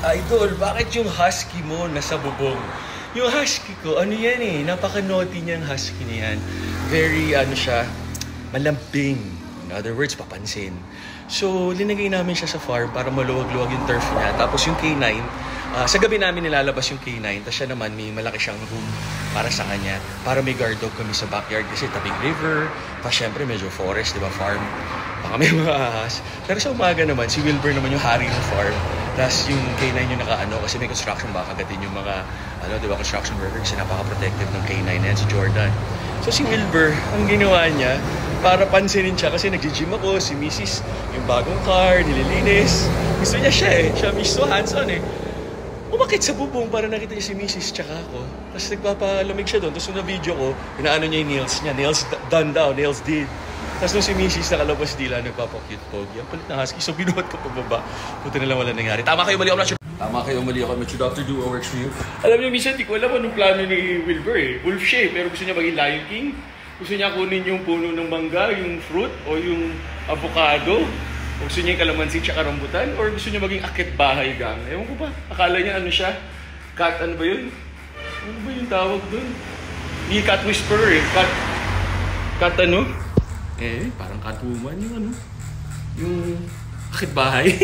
Idol, bakit yung husky mo nasa bubong? Yung husky ko, ano yan eh, napaka-naughty niyang husky niyan. Very, siya, malambing. In other words, papansin. So, linagay namin siya sa farm para maluwag-luwag yung turf niya. Tapos yung K9, sa gabi namin nilalabas yung K9. Tapos siya naman, may malaki siyang room para sa kanya. Para may guard dog kami sa backyard kasi tabing river. Tapos syempre, medyo forest, di ba, farm. Baka may mga ahas. Pero sa umaga naman, si Wilbur naman yung hari ng farm. Tapos yung K9 yung nakaano kasi may construction baka kagatin yung mga di ba, construction worker kasi napaka-protective ng K9 na yan, si Jordan. So si Wilbur, ang ginawa niya, para pansinin siya kasi nag-gym ako, si Mrs. yung bagong car, nililinis. Gusto niya siya eh, siya mismo hands-on eh. Umakit sa bubong para nakita niya si Mrs. tsaka ako. Tapos nagpapalamig siya doon. Tapos nung na-video ko, inaano niya yung nails niya. Nails done daw, nails did. Tapos nung si Mrs. nakalabas dila, nagpapakute pogi. Ang palit na husky. So binuhat ko pababa. Buti na lang wala nangyari. Tama kayo, mali ako. Tama kayo, mali ako. I'm Dr. Duo works for you. Alam niyo, minsan, di ko alam anong plano ni Wilbur eh. Wolf siya eh, pero gusto niya maging Lion King. Gusto niya kunin yung puno ng mangga, yung fruit, o yung avocado. O gusto niya yung kalamansi tsaka rambutan, or gusto niya maging akit bahay gang. Ewan ko pa. Akala niya ano siya? Cat, ano ba yun? Ano ba yung tawag doon? Hindi cat whisperer eh. Cat ano? Parang Catwoman yung akit bahay.